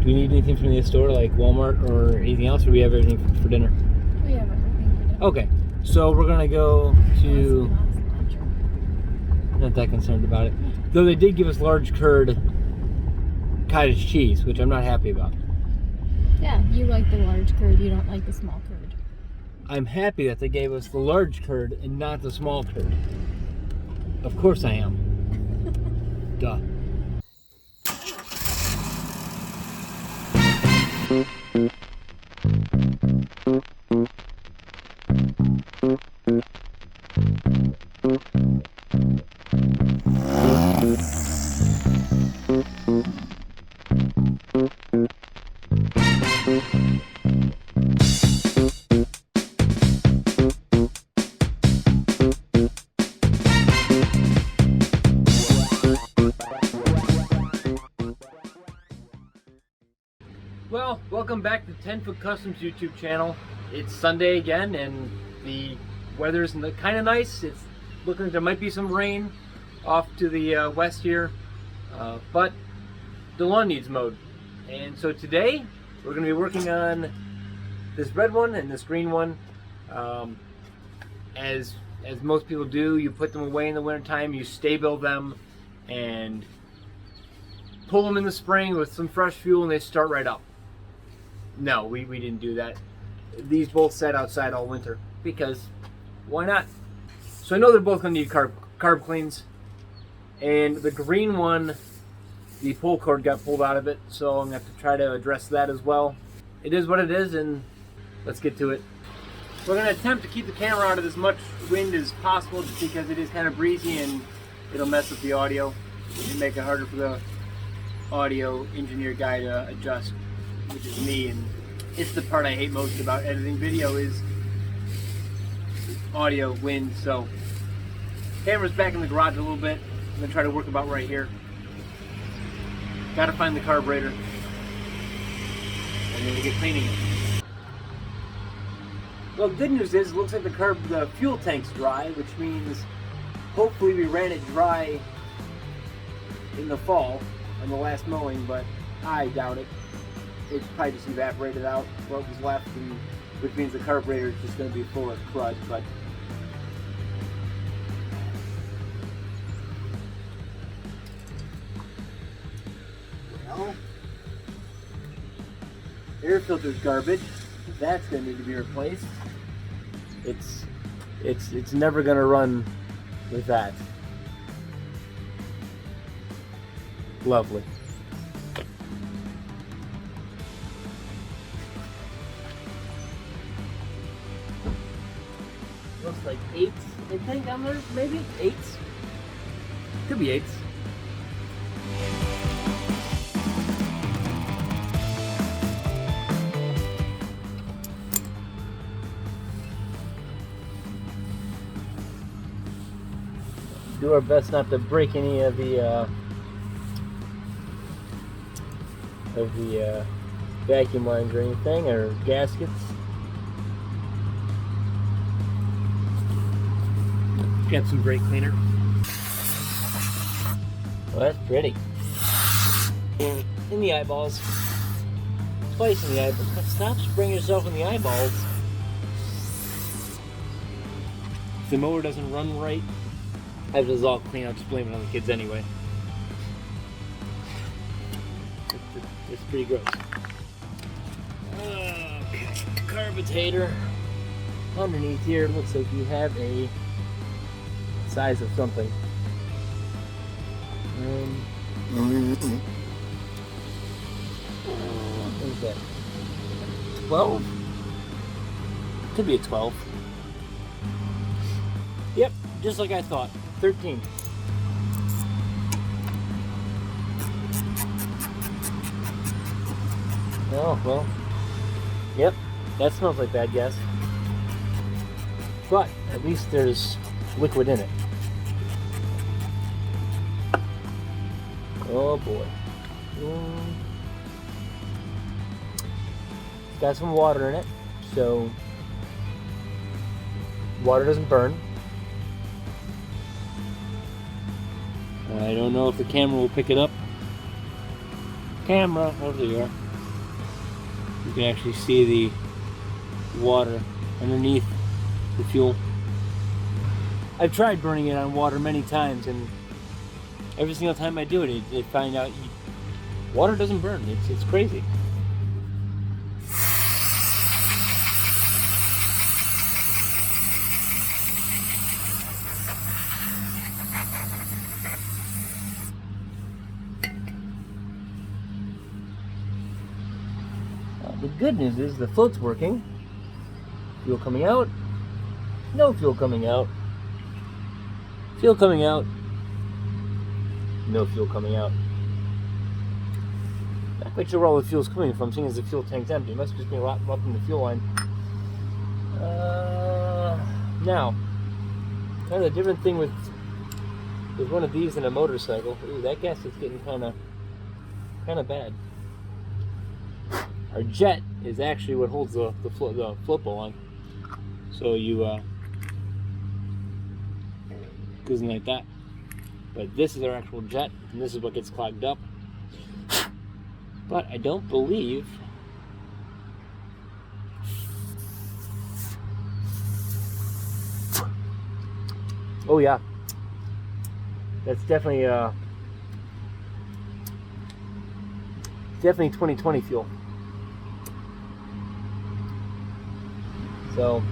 we need anything from the store, like Walmart or anything else, or we have everything for dinner? We have everything for dinner. Okay, so we're gonna go to... Not that concerned about it. Though they did give us large curd cottage cheese, which I'm not happy about. Yeah, you like the large curd, you don't like the small curd. I'm happy that they gave us the large curd and not the small curd. Of course I am. Duh. Well, welcome back to 10 Foot Customs YouTube channel. It's Sunday again, and the weather's kind of nice. It's looking like there might be some rain off to the west here, but the lawn needs mowed. And so today we're going to be working on this red one and this green one. As most people do, you put them away in the winter time, you stable them, and pull them in the spring with some fresh fuel, and they start right up. No, we didn't do that. These both sat outside all winter because why not? So I know they're both going to need carb cleans. And the green one, the pull cord got pulled out of it, so I'm going to have to try to address that as well. It is what it is, and let's get to it. We're going to attempt to keep the camera out of as much wind as possible just because it is kind of breezy and it'll mess with the audio and make it harder for the audio engineer guy to adjust, which is me, and it's the part I hate most about editing video is audio, wind. So camera's back in the garage a little bit. I'm gonna try to work about right here. Gotta find the carburetor and then we get cleaning it. Well, good news is it looks like the fuel tank's dry, which means hopefully we ran it dry in the fall on the last mowing, but I doubt it. It probably just evaporated out what was left, and which means the carburetor is just going to be full of crud. But well, air filter's garbage. That's going to need to be replaced. It's never going to run with that. Lovely. Looks like 8s, I think, on there, maybe? 8s? Could be 8s. Do our best not to break any of the vacuum lines or anything, or gaskets. Got some brake cleaner. Well, that's pretty. In the eyeballs. Twice in the eyeballs. Stop spraying yourself in the eyeballs. If the mower doesn't run right, after this is all clean, I'll just blame it on the kids anyway. It's pretty gross. Okay, carburator. Underneath here, it looks like you have a size of something. What is that? 12? Could be a 12. Yep, just like I thought. 13. Oh, well. Yep, that smells like bad gas. But at least there's liquid in it. Oh boy. It's got some water in it, so water doesn't burn. I don't know if the camera will pick it up. Camera, oh there you are. You can actually see the water underneath the fuel. I've tried burning it on water many times, and every single time I do it, I find out water doesn't burn. It's crazy. The good news is the float's working. Fuel coming out. No fuel coming out. Fuel coming out. No fuel coming out. Not quite sure where all the fuel's coming from, seeing as the fuel tank's empty. It must just be a lot up in the fuel line. Now, kind of a different thing with one of these and a motorcycle. Ooh, that gas is getting kind of bad. Our jet is actually what holds the float bowl on. So you goes in like that. But this is our actual jet, and this is what gets clogged up. But I don't believe oh yeah, that's definitely 2020 fuel. So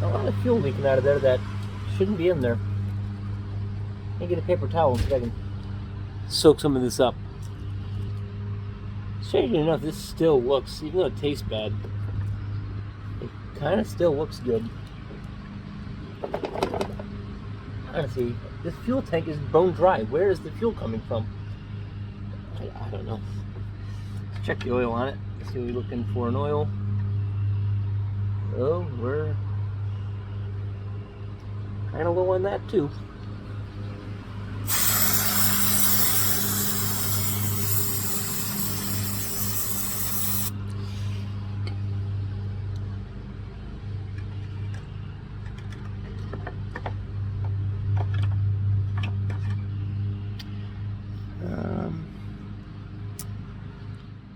a lot of fuel leaking out of there that shouldn't be in there. Let me get a paper towel and see if I can soak some of this up. Strangely enough, this still looks, even though it tastes bad, it kind of still looks good. Honestly, this fuel tank is bone dry. Where is the fuel coming from? I don't know. Let's check the oil on it. See, we're looking for an oil. Oh, we're kind of low on that too.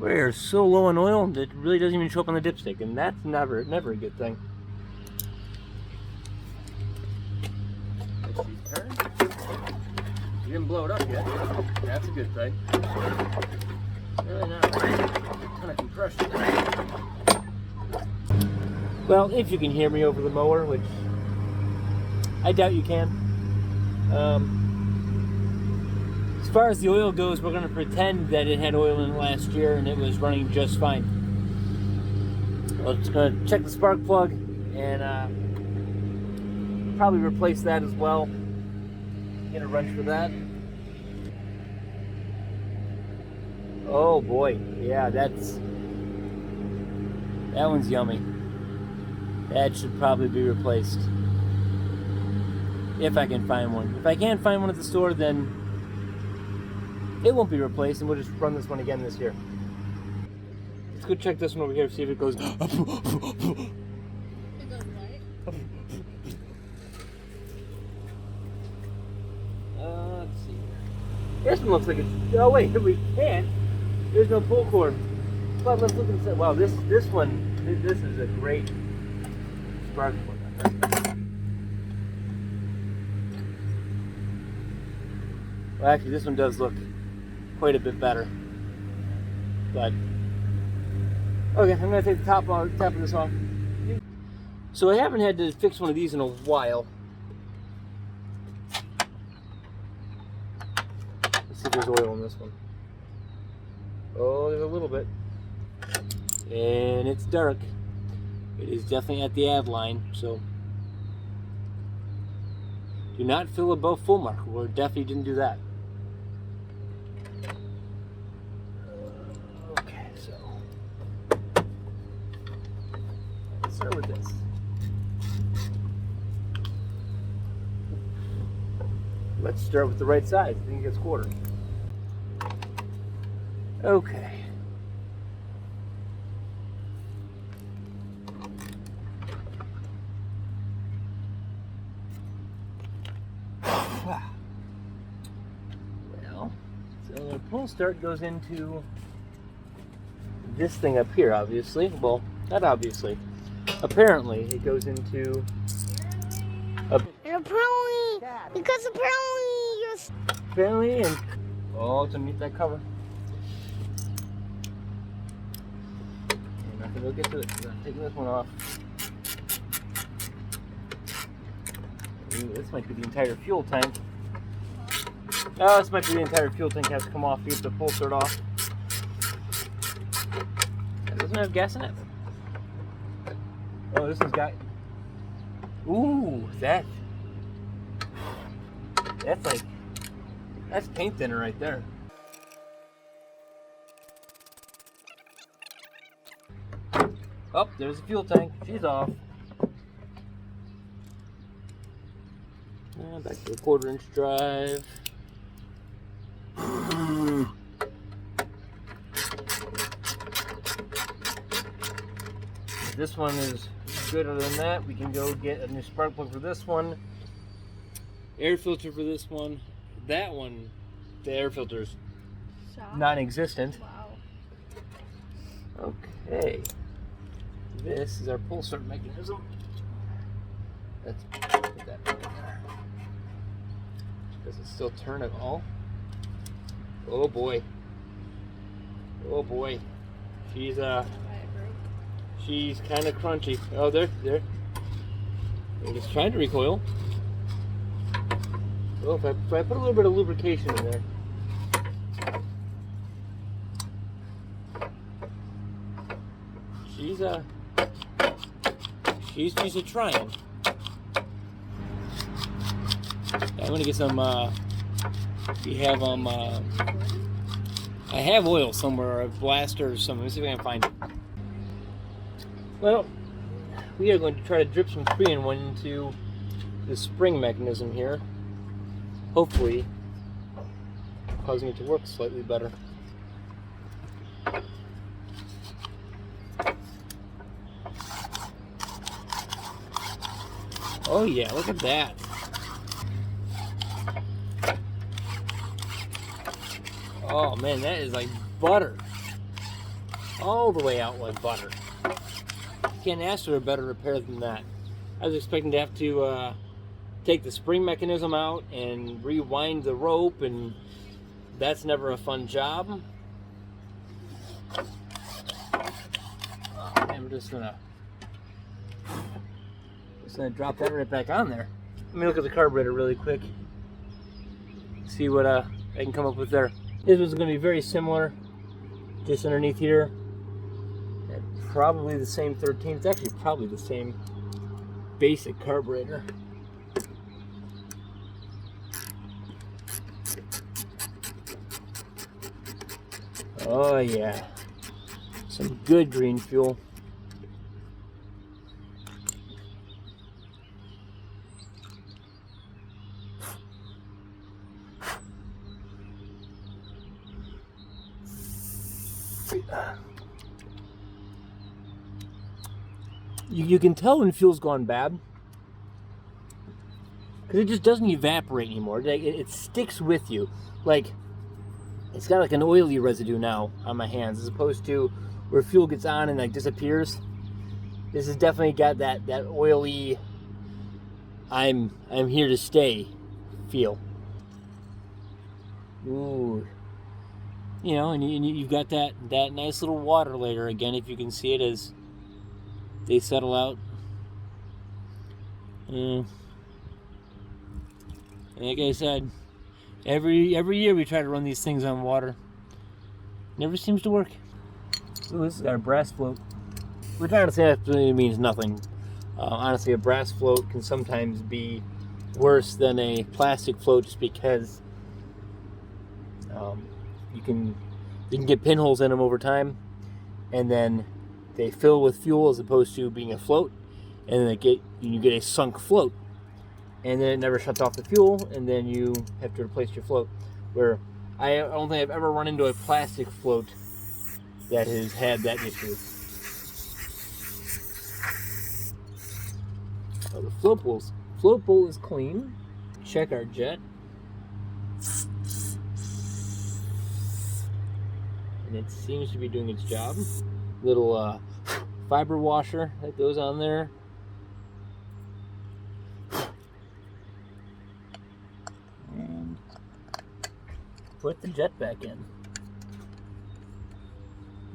We're so low on oil that it really doesn't even show up on the dipstick, and that's never a good thing. Let's see, turn. You didn't blow it up yet. That's a good thing. Really not a ton of compression. Well, if you can hear me over the mower, which I doubt you can. As far as the oil goes, we're going to pretend that it had oil in it last year and it was running just fine. We're just going to check the spark plug and probably replace that as well. Get a wrench for that. Oh boy, yeah, that one's yummy. That should probably be replaced. If I can find one. If I can't find one at the store, then it won't be replaced, and we'll just run this one again this year. Let's go check this one over here, see if it goes. It goes what? Let's see. This one looks like it's. Oh wait, we can't. There's no pull cord. But let's look and say, wow, this one, this is a great spark plug. Well, actually, this one does look quite a bit better. But okay, I'm gonna take the top of this off. So I haven't had to fix one of these in a while. Let's see if there's oil in this one. Oh, there's a little bit. And it's dark. It is definitely at the add line, so do not fill above full mark. We definitely didn't do that. Okay, so let's start with this. Let's start with the right side. I think it gets quartered. Okay. Well, so the pull start goes into this thing up here, obviously. Well, not obviously. Apparently, it goes into apparently, and oh, it's underneath that cover. I'm not gonna get to it. I'm taking this one off. Ooh, this might be the entire fuel tank. Oh, this might be the entire fuel tank has to come off. You have to pull it off. It doesn't have gas in it. Oh, this one's got. Ooh, that's like, that's paint thinner right there. Oh, there's the fuel tank. She's off. Back to the 1/4-inch drive. If this one is gooder than that, we can go get a new spark plug for this one, air filter for this one. That one, the air filter's non-existent. Wow. Okay, this is our pull start mechanism. Let's put that back in there. Does it still turn at all? Oh boy. Oh boy. She's kind of crunchy. Oh, there. It's trying to recoil. Oh, if I put a little bit of lubrication in there. She's a trying. I'm gonna get some. We have I have oil somewhere, a blaster or something. Let me see if I can find it. Well, we are going to try to drip some 3-in-1 into the spring mechanism here. Hopefully, causing it to work slightly better. Oh yeah, look at that. Oh man, that is like butter. All the way out like butter. Can't ask for a better repair than that. I was expecting to have to take the spring mechanism out and rewind the rope, and that's never a fun job. I'm just gonna drop that right back on there. Let me look at the carburetor really quick. See what I can come up with there. This was going to be very similar, just underneath here. Probably the same 13. It's actually probably the same basic carburetor. Oh yeah, some good green fuel. You can tell when fuel's gone bad because it just doesn't evaporate anymore. It sticks with you. Like, it's got like an oily residue now on my hands, as opposed to where fuel gets on and like disappears. This has definitely got that oily, I'm here to stay feel. Ooh. You know, and you've got that nice little water layer again, if you can see it as they settle out. Like I said, every year we try to run these things on water. Never seems to work. Ooh, this is our brass float. Which honestly absolutely means nothing. Honestly, a brass float can sometimes be worse than a plastic float, just because you can get pinholes in them over time, and then they fill with fuel as opposed to being a float, and then you get a sunk float, and then it never shuts off the fuel, and then you have to replace your float. Where I don't think I've ever run into a plastic float that has had that issue. Oh, the float bowl is clean. Check our jet. and it seems to be doing its job. Little fiber washer that goes on there. And put the jet back in.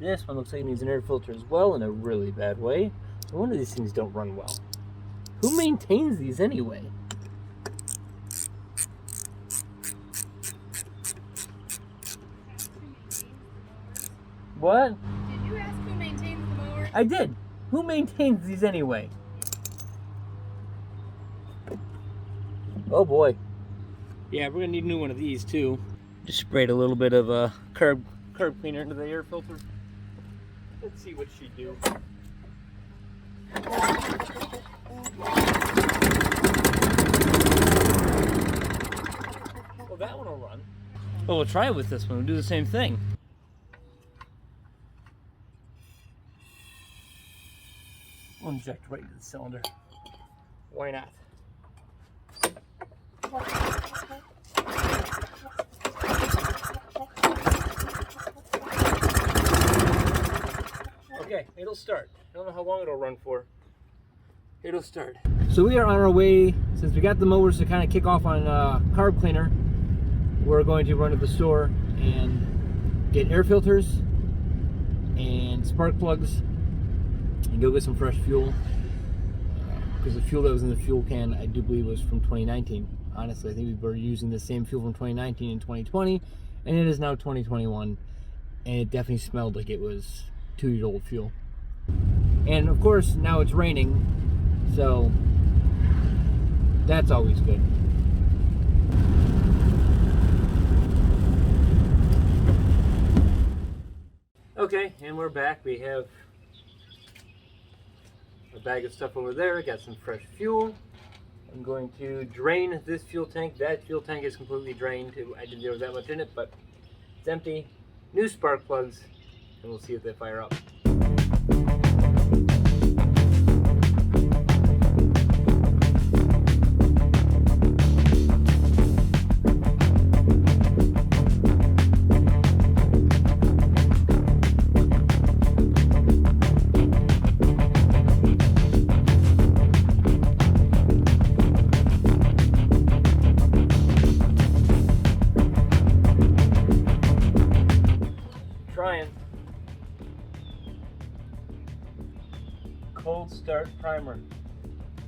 This one looks like it needs an air filter as well in a really bad way. No wonder these things don't run well. Who maintains these anyway? What? Did you ask who maintains the mower? I did. Who maintains these anyway? Oh boy. Yeah, we're gonna need a new one of these too. Just sprayed a little bit of carb cleaner into the air filter. Let's see what she do. Well, that one will run. Well, we'll try it with this one. We'll do the same thing. We'll inject right into the cylinder. Why not? Okay, it'll start. I don't know how long it'll run for. It'll start. So we are on our way, since we got the mowers to kind of kick off on carb cleaner, we're going to run to the store and get air filters and spark plugs and go get some fresh fuel. Because the fuel that was in the fuel can, I do believe, was from 2019. Honestly, I think we were using the same fuel from 2019 and 2020, and it is now 2021, and it definitely smelled like it was 2-year-old fuel. And of course, now it's raining, so that's always good. Okay, and we're back. We have a bag of stuff over there. Got some fresh fuel. I'm going to drain this fuel tank. That fuel tank is completely drained. I didn't know there was that much in it, but it's empty. New spark plugs, and we'll see if they fire up. Cold start primer.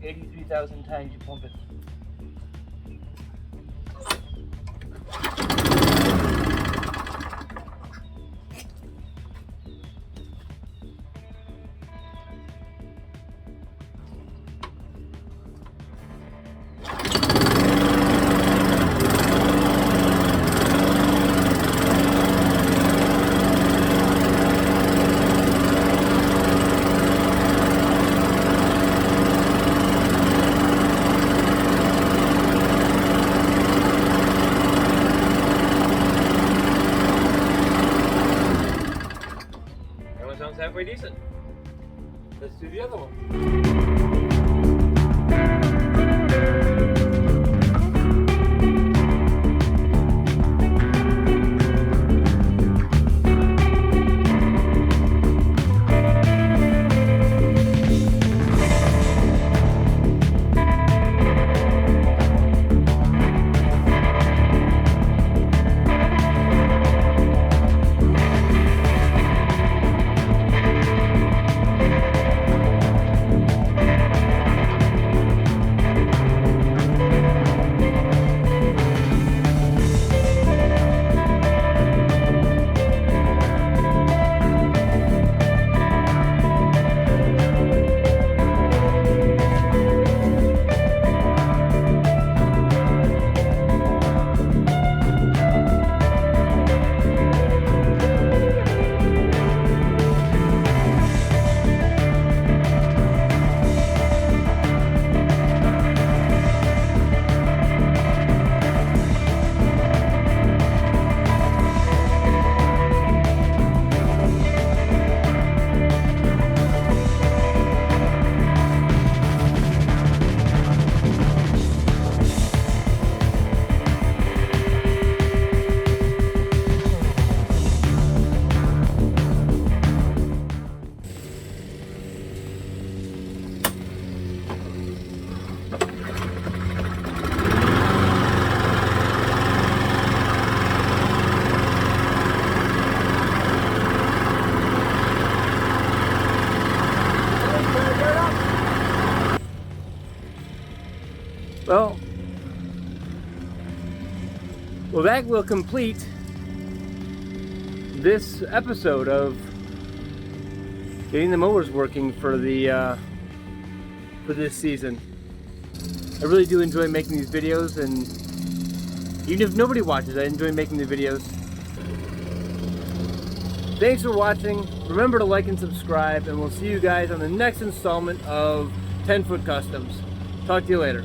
83,000 times you pump it. Sounds halfway decent. Let's do the other one. Well, that will complete this episode of getting the mowers working for the for this season. I really do enjoy making these videos, and even if nobody watches, I enjoy making the videos. Thanks for watching. Remember to like and subscribe, and we'll see you guys on the next installment of 10 Foot Customs. Talk to you later.